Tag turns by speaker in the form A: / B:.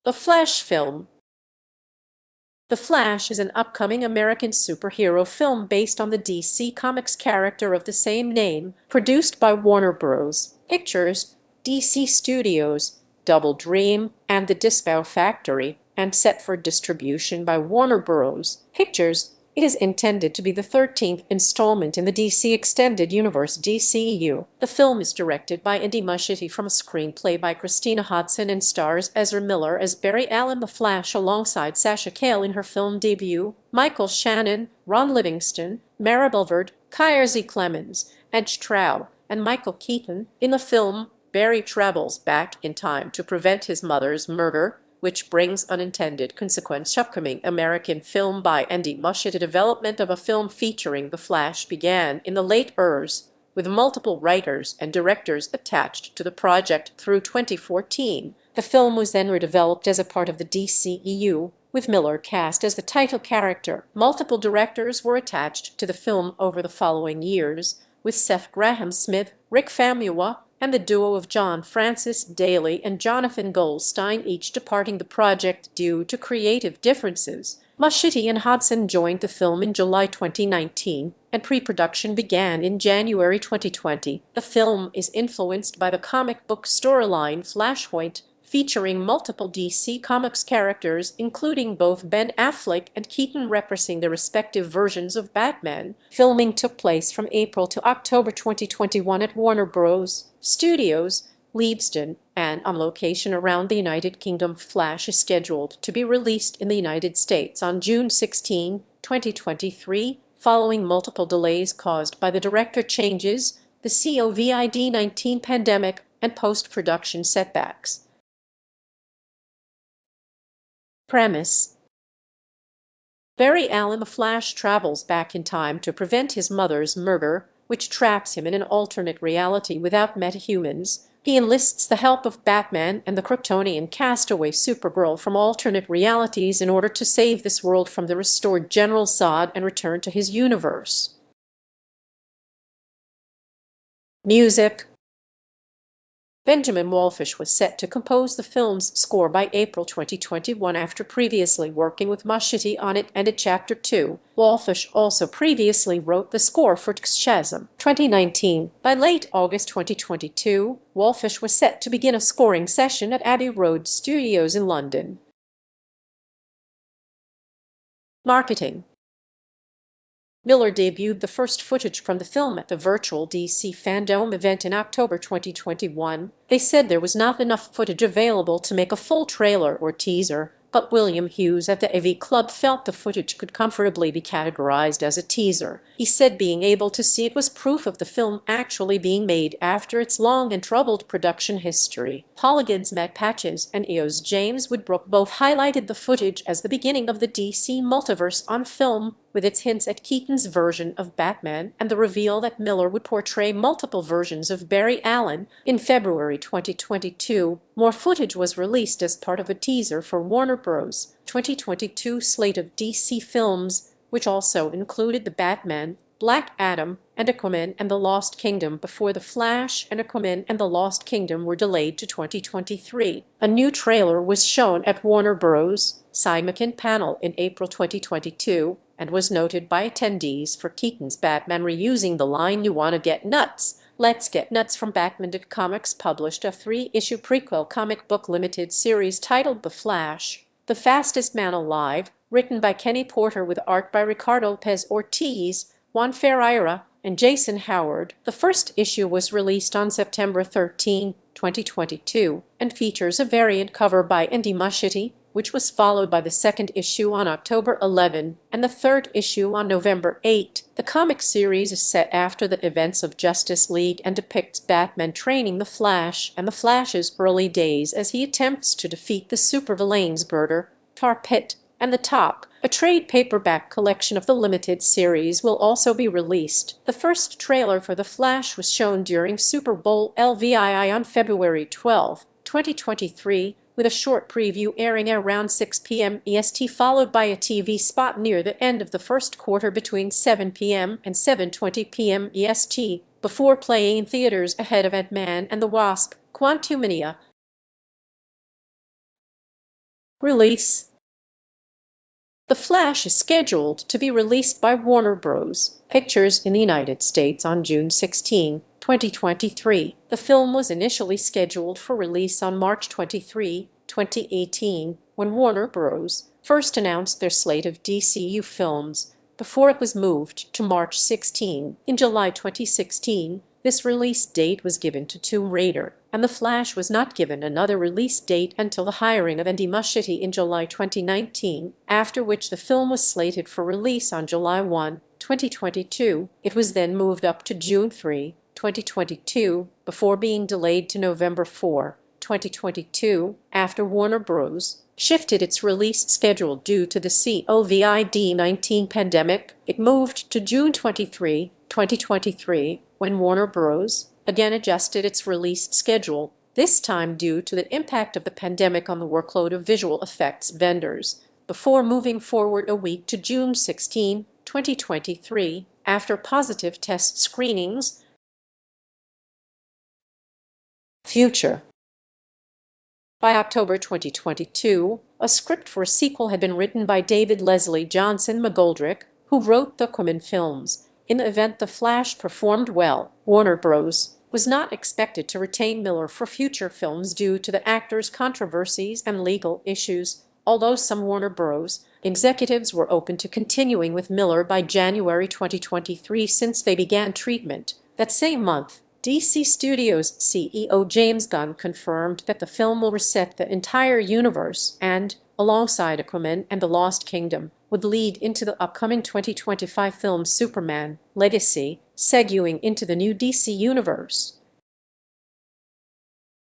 A: The Flash film. The Flash is an upcoming American superhero film based on the DC Comics character of the same name, produced by Warner Bros. Pictures, DC Studios, Double Dream, and The Dispo Factory, and set for distribution by Warner Bros. Pictures. It is intended to be the 13th installment in the DC Extended Universe (DCEU). The film is directed by Andy Muschietti from a screenplay by Christina Hodson and stars Ezra Miller as Barry Allen the Flash alongside Sasha Cale in her film debut, Michael Shannon, Ron Livingston, Maribel Verd, Kiersey Clemens, Edge Trout, and Michael Keaton. In the film, Barry travels back in time to prevent his mother's murder, which brings unintended consequence. Upcoming American film by Andy Muschietti. The development of a film featuring The Flash began in the late '80s, with multiple writers and directors attached to the project through 2014. The film was then redeveloped as a part of the DCEU, with Miller cast as the title character. Multiple directors were attached to the film over the following years, with Seth Grahame-Smith, Rick Famuyiwa, and the duo of John Francis Daley and Jonathan Goldstein each departing the project due to creative differences. Muschietti and Hodson joined the film in July 2019, and pre-production began in January 2020. The film is influenced by the comic book storyline Flashpoint, featuring multiple DC Comics characters, including both Ben Affleck and Keaton representing their respective versions of Batman. Filming took place from April to October 2021 at Warner Bros. Studios, Leavesden, and on location around the United Kingdom. Flash is scheduled to be released in the United States on June 16, 2023, following multiple delays caused by the director changes, the COVID-19 pandemic, and post-production setbacks. Premise: Barry Allen the Flash travels back in time to prevent his mother's murder, which traps him in an alternate reality without metahumans. He enlists the help of Batman and the Kryptonian castaway Supergirl from alternate realities in order to save this world from the restored General Zod and return to his universe. Music. Benjamin Wallfisch was set to compose the film's score by April 2021 after previously working with Muschietti on it and at Chapter 2. Wallfisch also previously wrote the score for Shazam 2019. By late August 2022, Wallfisch was set to begin a scoring session at Abbey Road Studios in London. Marketing. Miller debuted the first footage from the film at the virtual DC Fandom event in October 2021. They said there was not enough footage available to make a full trailer or teaser, but William Hughes at the AV Club felt the footage could comfortably be categorized as a teaser. He said being able to see it was proof of the film actually being made after its long and troubled production history. Polygon's Matt Patches and EO's James Woodbrook both highlighted the footage as the beginning of the DC multiverse on film, with its hints at Keaton's version of Batman and the reveal that Miller would portray multiple versions of Barry Allen. In February 2022, more footage was released as part of a teaser for Warner Bros. 2022 slate of DC films, which also included The Batman, Black Adam, and Aquaman and the Lost Kingdom before The Flash and Aquaman and the Lost Kingdom were delayed to 2023. A new trailer was shown at Warner Bros. CinemaCon panel in April 2022 and was noted by attendees for Keaton's Batman reusing the line "You wanna get nuts? Let's Get Nuts" from Batman. Comics published a 3-issue prequel comic book limited series titled The Flash, The Fastest Man Alive, written by Kenny Porter with art by Ricardo Pez Ortiz, Juan Ferreira, and Jason Howard. The first issue was released on September 13, 2022, and features a variant cover by Andy Muschietti, which was followed by the second issue on October 11 and the third issue on November 8. The comic series is set after the events of Justice League and depicts Batman training the Flash and the Flash's early days as he attempts to defeat the supervillains Birder, Tar Pit, and the Top. A trade paperback collection of the limited series will also be released. The first trailer for The Flash was shown during Super Bowl LVII on February 12, 2023, with a short preview airing around 6 p.m. EST, followed by a TV spot near the end of the first quarter between 7 p.m. and 7:20 p.m. EST, before playing in theaters ahead of Ant-Man and the Wasp: Quantumania. Release. The Flash is scheduled to be released by Warner Bros. Pictures in the United States on June 16, 2023. The film was initially scheduled for release on March 23, 2018, when Warner Bros. First announced their slate of DCU films, before it was moved to March 16. In July 2016, this release date was given to Tomb Raider, and The Flash was not given another release date until the hiring of Andy Muschietti in July 2019, after which the film was slated for release on July 1, 2022. It was then moved up to June 3, 2022, before being delayed to November 4, 2022, after Warner Bros. Shifted its release schedule due to the COVID-19 pandemic. It moved to June 23, 2023, when Warner Bros. Again adjusted its release schedule, this time due to the impact of the pandemic on the workload of visual effects vendors, before moving forward a week to June 16, 2023, after positive test screenings. Future. By October 2022, a script for a sequel had been written by David Leslie Johnson McGoldrick, who wrote the Aquaman films. In the event The Flash performed well, Warner Bros. Was not expected to retain Miller for future films due to the actor's controversies and legal issues, although some Warner Bros. Executives were open to continuing with Miller by January 2023 since they began treatment. That same month, DC Studios CEO James Gunn confirmed that the film will reset the entire universe and, alongside Aquaman and the Lost Kingdom, would lead into the upcoming 2025 film Superman: Legacy, segueing into the new DC universe.